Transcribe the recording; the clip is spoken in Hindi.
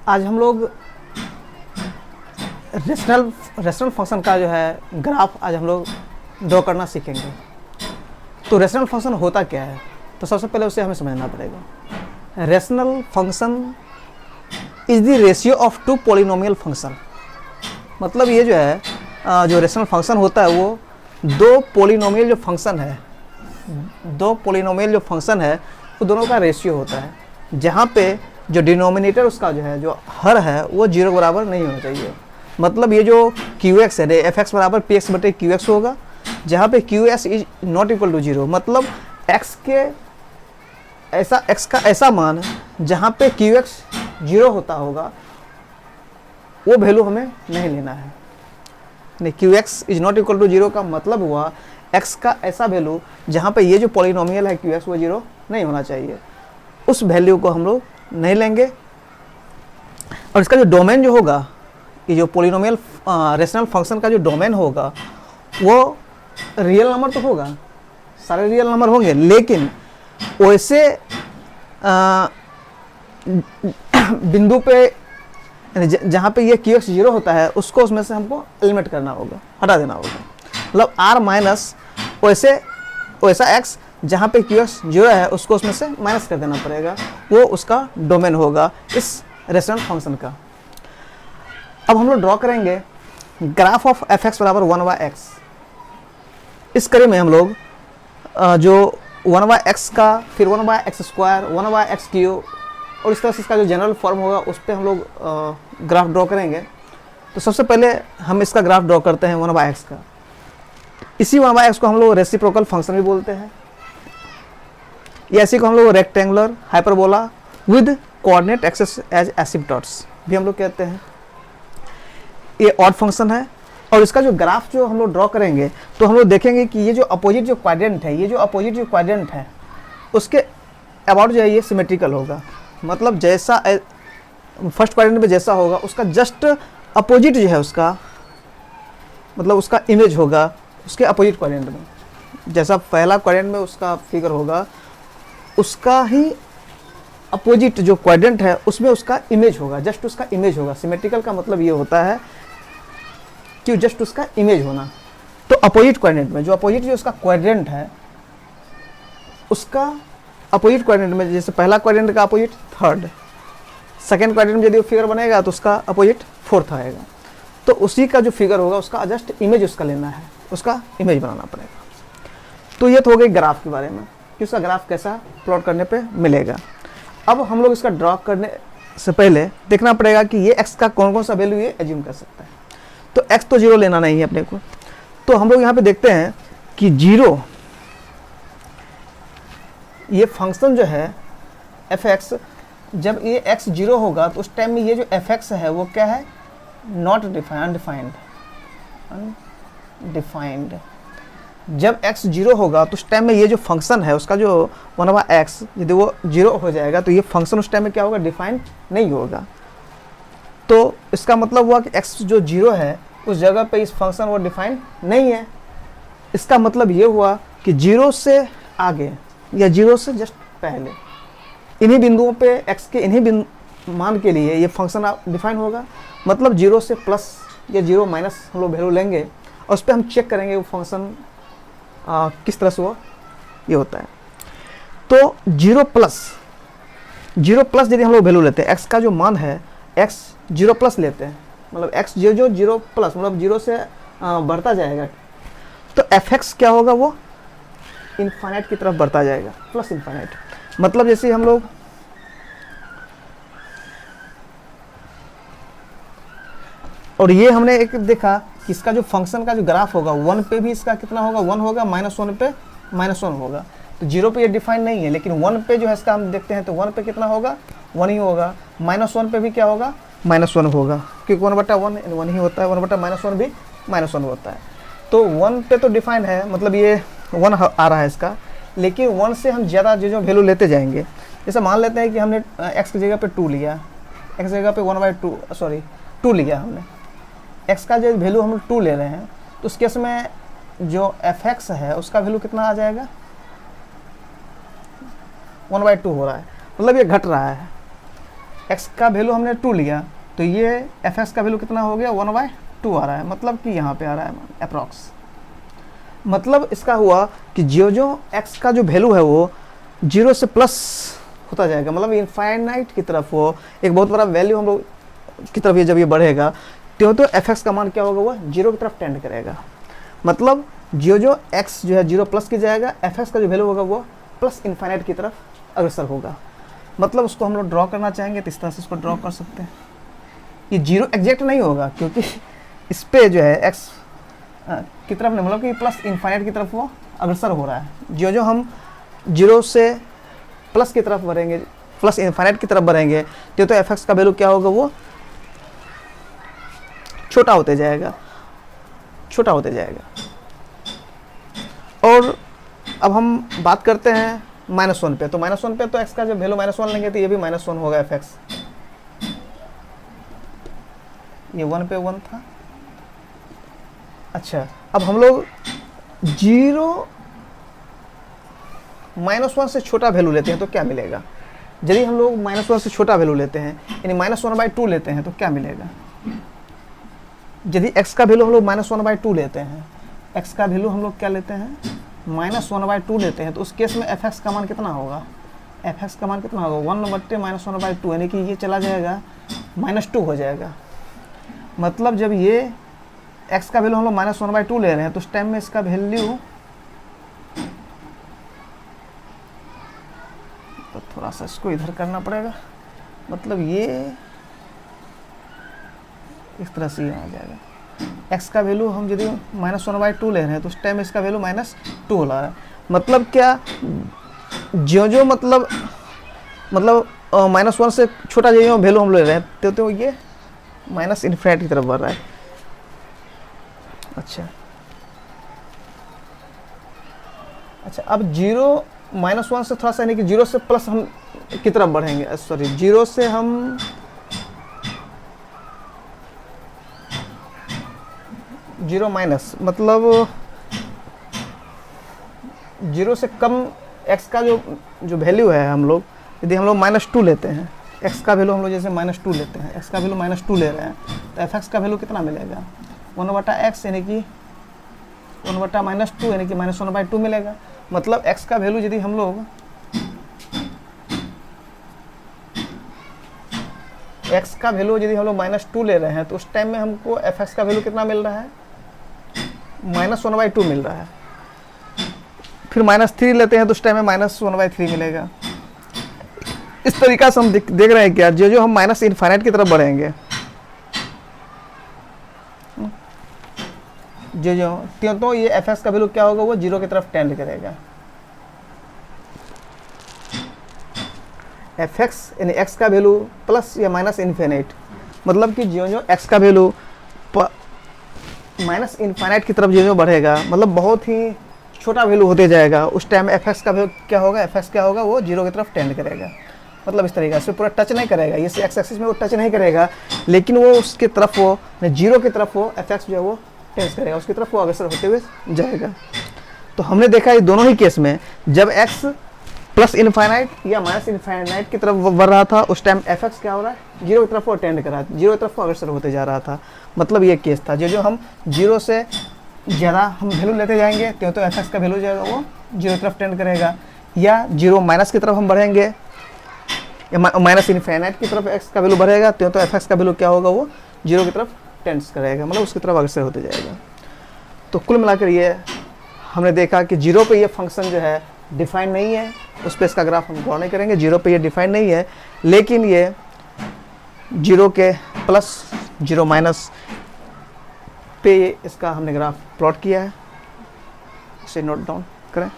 आज हम लोग रेशनल फंक्शन का जो है ग्राफ आज हम लोग ड्रॉ करना सीखेंगे। तो रेशनल फंक्शन होता क्या है, तो सबसे पहले उसे हमें समझना पड़ेगा। Rational function is the ratio of two polynomial function. मतलब ये जो है जो रेशनल फंक्शन होता है वो दो पॉलिनोमियल जो फंक्शन है वो दोनों का रेशियो होता है, जहाँ पे जो डिनोमिनेटर उसका जो है जो हर है वो 0 के बराबर नहीं होना चाहिए। मतलब ये जो QX है एफ एक्स बराबर पी एक्स बटे QX होगा, जहाँ पे QS is not equal to 0। मतलब x का ऐसा मान जहाँ पे QX 0 होता होगा वो वैल्यू हमें नहीं लेना है। नहीं, QX is not equal to 0 का मतलब हुआ x का ऐसा वैल्यू जहाँ पे ये जो पॉलिनोमियल है QX वो 0 नहीं होना चाहिए, उस वैल्यू को हम लोग नहीं लेंगे। और इसका जो डोमेन जो होगा, ये जो पॉलिनोमियल रेशनल फंक्शन का जो डोमेन होगा वो रियल नंबर तो होगा, सारे रियल नंबर होंगे, लेकिन वैसे बिंदु पे जहाँ पे ये QX 0 होता है उसको उसमें से हमको एलिमिनेट करना होगा, हटा देना होगा। मतलब R माइनस वैसा x जहाँ पे QX 0 है उसको उसमें से माइनस कर देना पड़ेगा, वो उसका डोमेन होगा इस रेशनल फंक्शन का। अब हम लोग ड्रॉ करेंगे ग्राफ ऑफ एफ एक्स बराबर 1/x। इस कड़ी में हम लोग जो 1/x का, फिर 1/x स्क्वायर, 1/x क्यूब और इस तरह से इसका जो जनरल फॉर्म होगा उस पर हम लोग ग्राफ ड्रॉ करेंगे। तो सबसे पहले हम इसका ग्राफ ड्रॉ करते हैं 1/x का। इसी 1/x को हम लोग रेसिप्रोकल फंक्शन भी बोलते हैं, या इसी को हम लोग rectangular hyperbola with coordinate axes as asymptotes भी हम लोग कहते हैं। ये ऑड फंक्शन है और इसका जो ग्राफ जो हम लोग ड्रॉ करेंगे तो हम लोग देखेंगे कि ये जो अपोजिट जो क्वाड्रेंट है उसके अबाउट जो है ये सिमेट्रिकल होगा। मतलब जैसा फर्स्ट क्वाड्रेंट में जैसा होगा उसका जस्ट अपोजिट जो है उसका, मतलब उसका इमेज होगा उसके अपोजिट क्वाड्रेंट में। जैसा पहला क्वाड्रेंट में उसका फिगर होगा उसका ही अपोजिट जो क्वाड्रेंट है उसमें उसका इमेज होगा, जस्ट उसका इमेज होगा। सिमेट्रिकल का मतलब ये होता है कि जस्ट उसका इमेज होना। तो अपोजिट क्वाड्रेंट में जो अपोजिट जो उसका क्वाड्रेंट है उसका अपोजिट क्वाड्रेंट में, जैसे पहला क्वाड्रेंट का अपोजिट थर्ड, सेकेंड क्वाड्रेंट में यदि फिगर बनेगा तो उसका अपोजिट फोर्थ आएगा। तो उसी का जो फिगर होगा उसका जस्ट इमेज उसका लेना है, उसका इमेज बनाना पड़ेगा। तो ये तो हो गई ग्राफ के बारे में कि उसका ग्राफ कैसा प्लॉट करने पे मिलेगा। अब हम लोग इसका ड्रॉ करने से पहले देखना पड़ेगा कि ये x का कौन कौन सा वैल्यू ये एज्यूम कर सकता है। तो x तो 0 लेना नहीं है अपने को, तो हम लोग यहाँ पे देखते हैं कि 0 ये फंक्शन जो है f(x), जब ये x 0 होगा तो उस टाइम में ये जो f(x) है वो क्या है, नॉट अनडिफाइंड। जब x 0 होगा तो उस टाइम में ये जो फंक्शन है उसका जो 1/x यदि वो 0 हो जाएगा तो ये फंक्शन उस टाइम में क्या होगा, डिफाइंड नहीं होगा। तो इसका मतलब हुआ कि x जो 0 है उस जगह पे इस फंक्शन वो डिफाइंड नहीं है। इसका मतलब ये हुआ कि 0 से आगे या 0 से जस्ट पहले इन्हीं बिंदुओं पे x के इन्हीं मान के लिए ये फंक्शन डिफाइन होगा। मतलब 0 से प्लस या 0 माइनस हम लोग वैल्यू लेंगे और उस पर हम चेक करेंगे वो फंक्शन किस तरह से वो ये होता है। तो 0 प्लस यदि हम लोग वैल्यू लेते हैं, x का जो मान है x 0 प्लस लेते हैं, मतलब x जो 0 प्लस मतलब 0 से बढ़ता जाएगा, तो f(x) क्या होगा, वो इनफाइनाइट की तरफ बढ़ता जाएगा, प्लस इनफाइनाइट। मतलब जैसे हम लोग और ये हमने एक देखा कि इसका जो फंक्शन का जो ग्राफ होगा 1 पे भी इसका कितना होगा, 1 होगा, -1 पे -1 होगा। तो 0 पे ये डिफाइन नहीं है, लेकिन 1 पे जो है इसका हम देखते हैं तो 1 पे कितना होगा, 1 ही होगा। -1 पे भी क्या होगा, -1 होगा, क्योंकि 1/1 1 ही होता है, 1/-1 भी -1 होता है। तो 1 पे तो डिफाइन है, मतलब ये 1 आ रहा है इसका, लेकिन 1 से हम ज़्यादा जो वैल्यू लेते जाएंगे। जैसे मान लेते हैं कि हमने x की जगह पे 2 लिया, x जगह पे 2 लिया हमने, x का जो वैल्यू हम 2 ले रहे हैं, तो उस केस में जो f(x) है उसका वैल्यू कितना आ जाएगा, 1/2 हो रहा है, मतलब ये घट रहा है। x का वैल्यू हमने 2 लिया, तो ये fx का वैल्यू कितना हो गया 1/2 आ रहा है, मतलब कि यहाँ पे आ रहा है अप्रॉक्स। मतलब इसका हुआ कि जो x का जो वैल्यू है वो 0 से प्लस होता जाएगा, मतलब इनफाइनाइट की तरफ वो एक बहुत बड़ा वैल्यू हम लोग की तरफ ये जब ये बढ़ेगा तो fx का मान क्या होगा, वो 0 की तरफ टेंड करेगा। मतलब जो x जो है 0 प्लस की जाएगा, fx का जो वैल्यू होगा वो प्लस इनफाइनाइट की तरफ अग्रसर होगा। मतलब उसको हम लोग ड्रॉ करना चाहेंगे तो इस तरह से इसको ड्रॉ कर सकते हैं। ये 0 एग्जैक्ट नहीं होगा क्योंकि इस पे जो है x की तरफ नहीं, मतलब कि प्लस इनफाइनाइट की तरफ वो अग्रसर हो रहा है। जो हम 0 से प्लस की तरफ बढ़ेंगे, प्लस इनफाइनाइट की तरफ बढ़ेंगे तो fx का वैल्यू क्या होगा, वो छोटा होते जाएगा, छोटा होते जाएगा। और अब हम बात करते हैं -1 पे, तो -1 पे तो x का जब वैल्यू -1 लेंगे तो ये भी -1 होगा fx। ये 1 पे 1 था। अच्छा, अब हम लोग 0 -1 से छोटा वैल्यू लेते हैं तो क्या मिलेगा। यदि हम लोग -1 से छोटा वैल्यू लेते हैं यानी -1/2 लेते हैं तो क्या मिलेगा। यदि x का वैल्यू हम लोग -1/2 लेते हैं, x का वैल्यू हम लोग क्या लेते हैं -1/2 लेते हैं, तो उस केस में fx का मान कितना होगा, fx का मान कितना होगा 1/-1/2, यानी कि ये चला जाएगा -2 हो जाएगा। मतलब जब ये x का वैल्यू हम लोग -1/2 ले रहे हैं तो उस टाइम में इसका वैल्यू, तो थोड़ा सा इसको इधर करना पड़ेगा, मतलब ये इस तरह से आ जाएगा। x का वैल्यू हम यदि -1/2 ले रहे हैं तो उस टाइम इसका वैल्यू -2 हो रहा है। मतलब क्या, जो मतलब -1 से छोटा जो वैल्यू हम ले रहे हैं तो ये -इनफिनिटी की तरफ बढ़ रहा है। अच्छा, अब 0 -1 से थोड़ा सा यानी कि 0 से प्लस हम की तरफ बढ़ेंगे, सॉरी 0 से हम 0 माइनस, मतलब 0 से कम x का जो वैल्यू है, हम लोग यदि हम लोग -2 लेते हैं, x का वैल्यू हम लोग जैसे -2 लेते हैं, x का वैल्यू -2 ले रहे हैं तो fx का वैल्यू कितना मिलेगा 1/x, यानी कि 1/-2 यानी कि -1/2 मिलेगा। मतलब x का वैल्यू यदि हम लोग -2 ले रहे हैं तो उस टाइम में हमको fx का वैल्यू कितना मिल रहा है -1/2 मिल रहा है। फिर -3 लेते हैं तो उस टाइम में -1/3 मिलेगा। इस तरीका से हम देख रहे हैं क्या, जो हम इनफाइनाइट की तरफ बढ़ेंगे, तो ये fx का वैल्यू क्या होगा, वो 0 की तरफ टेंड करेगा। fx यानी x का वैल्यू प्लस या माइनस इनफिनिट, मतलब कि जो x का वैल्यू माइनस इनफाइनाइट की तरफ जो बढ़ेगा, मतलब बहुत ही छोटा वैल्यू होते जाएगा, उस टाइम fx का वैल्यू क्या होगा, fx क्या होगा, वो 0 की तरफ टेंड करेगा। मतलब इस तरीके से पूरा टच नहीं करेगा, ये एक्स एक्सिस में वो टच नहीं करेगा, लेकिन वो उसके तरफ वो 0 की तरफ वो fx जो है वो टेंस करेगा, उसकी तरफ वो अग्रसर होते हुए जाएगा। तो हमने देखा ये दोनों ही केस में जब x प्लस इनफाइनाइट या माइनस इनफाइनाइट की तरफ बढ़ रहा था, उस टाइम fx क्या हो रहा है, 0 की तरफ वो टेंड कर रहा है, 0 की तरफ वो अग्रसर होते जा रहा था। मतलब ये केस था, जो हम 0 से ज़्यादा हम वैल्यू लेते जाएंगे तो fx का वैल्यू जो है वो 0 की तरफ टेंड करेगा, या 0 माइनस की तरफ हम बढ़ेंगे या माइनस इनफाइनाइट की तरफ x का वैल्यू बढ़ेगा तो fx का वैल्यू क्या होगा, वो 0 की तरफ टेंड्स करेगा, मतलब उसकी तरफ अग्रसर होते जाएगा। तो कुल मिलाकर ये हमने देखा कि 0 पे ये फंक्शन जो है डिफाइन नहीं है, उस पर इसका ग्राफ हम ड्रॉ नहीं करेंगे, 0 पे ये डिफाइन नहीं है, लेकिन ये 0 के प्लस 0 माइनस पे इसका हमने ग्राफ प्लॉट किया है, इसे नोट डाउन करें।